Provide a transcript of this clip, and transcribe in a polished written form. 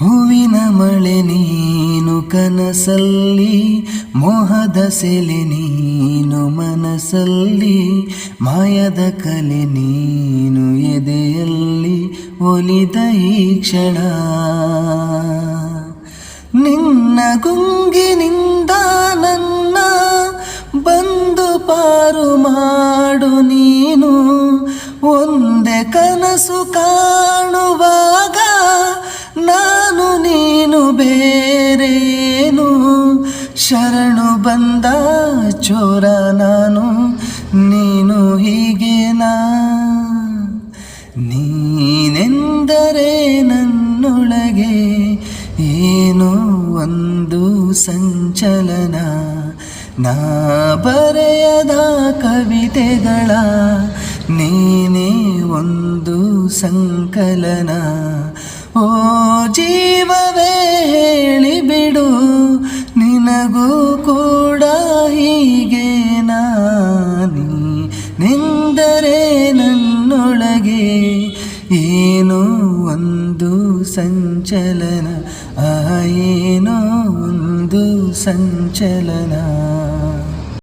ಹೂವಿನ ಮಳೆ ನೀನು ಕನಸಲ್ಲಿ, ಮೋಹದ ಸೆಲೆ ನೀನು ಮನಸ್ಸಲ್ಲಿ, ಮಾಯದ ಕಲೆ ನೀನು ಎದೆಯಲ್ಲಿ ಒಲಿದ ಈ ಕ್ಷಣ. ನಿನ್ನ ಗುಂಗಿನಿಂದ ನನ್ನ ಬಂದು ಪಾರು ಮಾಡು ನೀನು, ಒಂದೇ ಕನಸು ಕಾಣುವಾಗ ನಾನು ನೀನು ಬೇರೇನು. ಶರಣು ಬಂದ ಚೋರ ನಾನು, ನೀನು ಹೀಗೇನಾ. ನೀನೆಂದರೆ ನನ್ನೊಳಗೆ ಏನೋ ಒಂದು ಸಂಚಲನ, ನಾ ಬರೆಯದ ಕವಿತೆಗಳ ನೀನೇ ಒಂದು ಸಂಕಲನ. ಓ ಜೀವವೇ ಹೇಳಿಬಿಡು, ನಿನಗೂ ಕೂಡ ಹೀಗೇನಾ. ನೀನೆಂದರೆ ನನ್ನೊಳಗೆ ಏನೋ ಒಂದು ಸಂಚಲನ, ಏನೋ ಒಂದು ಸಂಚಲನ.